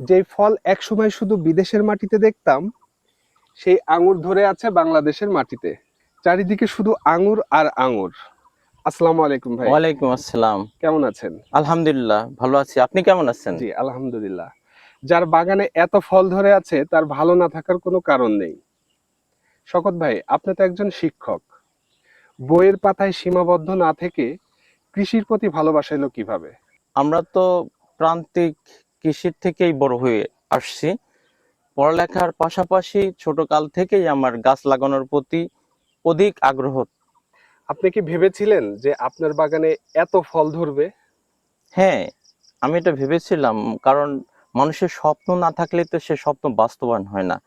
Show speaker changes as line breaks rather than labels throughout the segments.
যেই ফল একসময় শুধু বিদেশের মাটিতে দেখতাম, সেই আঙুর ধরে আছে বাংলাদেশের মাটিতে। চারিদিকে শুধু আঙুর আর আঙুর। আসসালামু আলাইকুম ভাই,
ওয়ালাইকুম আসসালাম।
কেমন আছেন?
আলহামদুলিল্লাহ ভালো আছি, আপনি কেমন আছেন?
জি আলহামদুলিল্লাহ। যার বাগানে এত ফল ধরে আছে তার ভালো না থাকার কোনো কারণ নেই। শকত ভাই, আপনি তো একজন শিক্ষক, বইয়ের পাতায় সীমাবদ্ধ না থেকে কৃষির প্রতি ভালোবাসা এলো কিভাবে?
আমরা তো প্রান্তিক কৃষির থেকেই বড় হয়ে আসছি। পড়ালেখার পাশাপাশি ছোটকাল থেকেই আমার গাছ লাগানোর প্রতি অধিক আগ্রহ।
আপনি কি ভেবেছিলেন যে আপনার বাগানে এত ফল ধরবে?
হ্যাঁ, আমি এটা ভেবেছিলাম, কারণ মানুষের স্বপ্ন না থাকলে তো সে স্বপ্ন বাস্তবায়ন হয় না।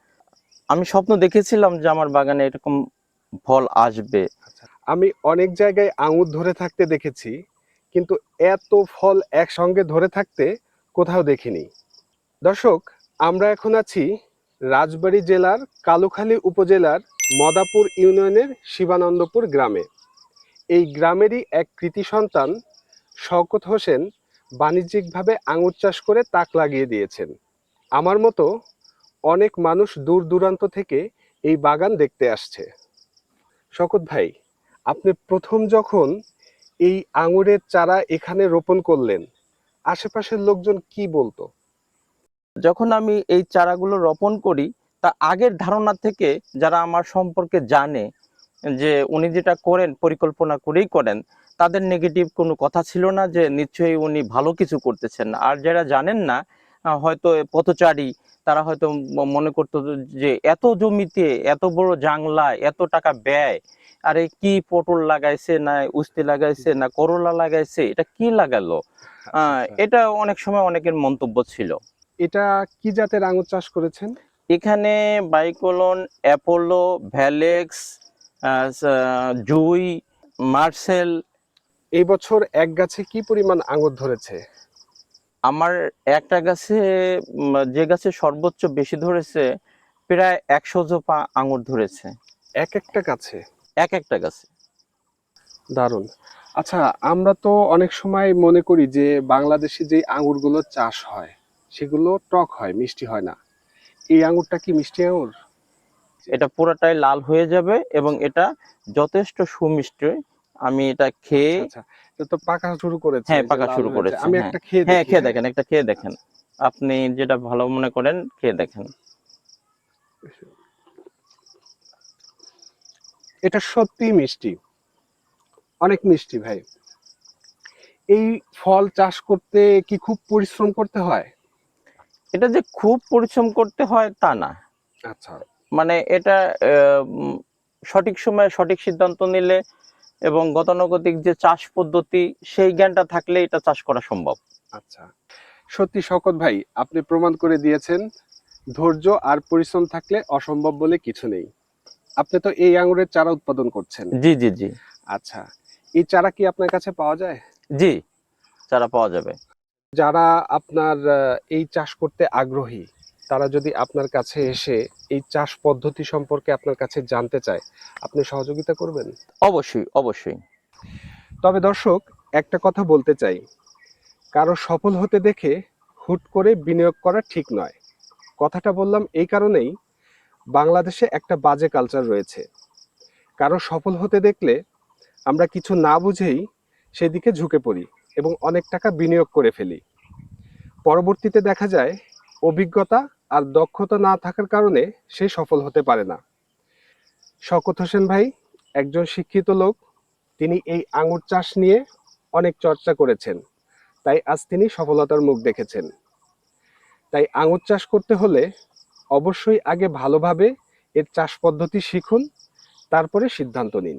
আমি স্বপ্ন দেখেছিলাম যে আমার বাগানে এরকম ফল আসবে।
আচ্ছা, আমি অনেক জায়গায় আঙুর ধরে থাকতে দেখেছি, কিন্তু এত ফল একসঙ্গে ধরে থাকতে কোথাও দেখিনি। দর্শক, আমরা এখন আছি রাজবাড়ী জেলার কালুখালী উপজেলার মদাপুর ইউনিয়নের শিবানন্দপুর গ্রামে। এই গ্রামেরই এক কৃতি সন্তান শওকত হোসেন বাণিজ্যিকভাবে আঙুর চাষ করে তাক লাগিয়ে দিয়েছেন। আমার মতো অনেক মানুষ দূর দূরান্ত থেকে এই বাগান দেখতে আসছে। শওকত ভাই, আপনি প্রথম যখন এই আঙুরের চারা এখানে রোপণ করলেন, আশেপাশের লোকজন কি বলতো?
যখন আমি এই চারাগুলো রোপণ করি, তা আগের ধারণা থেকে যারা আমার সম্পর্কে জানে যে উনি যেটা করেন পরিকল্পনা করেই করেন, তাদের নেগেটিভ কোনো কথা ছিল না যে নিশ্চয়ই উনি ভালো কিছু করতেছেন। আর যারা জানেন না, হয়তো পথচারী, তারা হয়তো মনে করতো যে এত জমিতে এত বড় জাংলায় এত টাকা ব্যয়, আরে কি পটল লাগাইছে না উস্তে লাগাইছে না করলা লাগাইছে, এটা কি লাগালো।
আচ্ছা আচ্ছা,
এটা অনেক সময় অনেকের মন্তব্য ছিল।
এটা কি জাতের আঙুর চাষ করেছেন?
এখানে বাইকলন, অ্যাপোলো, ভ্যালেক্স, জুই, মার্সেল।
এই বছর এক গাছে কি পরিমাণ আঙুর ধরেছে?
আমার একটা গাছে, যে গাছে সর্বোচ্চ বেশি ধরেছে, প্রায় 100 জোপা আঙুর ধরেছে
এক একটা গাছে?
এক একটা গাছে।
দারুণ। আচ্ছা, আমরা তো অনেক সময় মনে করি যে বাংলাদেশে যে আঙুরগুলো চাষ হয় সেগুলো টক হয়, মিষ্টি হয় না। এই আঙুরটা কি মিষ্টি আঙুর?
এটা পুরোটাই লাল হয়ে যাবে এবং
আচ্ছা
এটা যথেষ্ট সুমিষ্টি। আমি এটা খেয়ে,
আচ্ছা আচ্ছা, এটা তো পাকা শুরু করেছে,
হ্যাঁ
এই যে
পাকা
লাল
শুরু
হয়েছে।
করেছে,
আমি
হ্যাঁ।
একটা খেয়ে
হ্যাঁ
দেখি,
খেয়ে
হ্যাঁ?
দেখেন, একটা খেয়ে দেখেন।
আচ্ছা,
আপনি যেটা ভালো মনে করেন খেয়ে দেখেন।
এটা সত্যি মিষ্টি, অনেক মিষ্টি ভাই। এই ফল চাষ করতে কি খুব পরিশ্রম করতে হয়?
এটা যে খুব পরিশ্রম করতে হয় তা না।
আচ্ছা
মানে এটা সঠিক সময়ে সঠিক সিদ্ধান্ত নিলে এবং গতানুগতিক যে চাষ পদ্ধতি, সেই জ্ঞানটা থাকলে এটা চাষ করা সম্ভব।
আচ্ছা, সত্যি শওকত ভাই, আপনি প্রমাণ করে দিয়েছেন ধৈর্য আর পরিশ্রম থাকলে অসম্ভব বলে কিছু নেই। আপনি তো এই আঙুরের চারা উৎপাদন করছেন।
জি জি জি।
আচ্ছা, এই চারা কি আপনার কাছে পাওয়া যায়?
জি, চারা পাওয়া যাবে।
যারা আপনার এই চাষ করতে আগ্রহী, তারা যদি আপনার কাছে এসে এই চাষ পদ্ধতি সম্পর্কে আপনার কাছে জানতে চায়, আপনি সহযোগিতা করবেন?
অবশ্যই অবশ্যই।
তবে দর্শক, একটা কথা বলতে চাই, কারো সফল হতে দেখে হুট করে বিনিয়োগ করা ঠিক নয়। কথাটা বললাম এই কারণেই, বাংলাদেশে একটা বাজে কালচার রয়েছে। কারো সফল হতে দেখলে আমরা কিছু না বুঝেই সেদিকে ঝুঁকে পড়ি এবং অনেক টাকা বিনিয়োগ করে ফেলি। পরবর্তীতে দেখা যায় অভিজ্ঞতা আর দক্ষতা না থাকার কারণে সে সফল হতে পারে না। শওকত হোসেন ভাই একজন শিক্ষিত লোক। তিনি এই আঙুর চাষ নিয়ে অনেক চর্চা করেছেন, তাই আজ তিনি সফলতার মুখ দেখেছেন। তাই আঙুর চাষ করতে হলে অবশ্যই আগে ভালোভাবে এর চাষ পদ্ধতি শিখুন, তারপরে সিদ্ধান্ত নিন।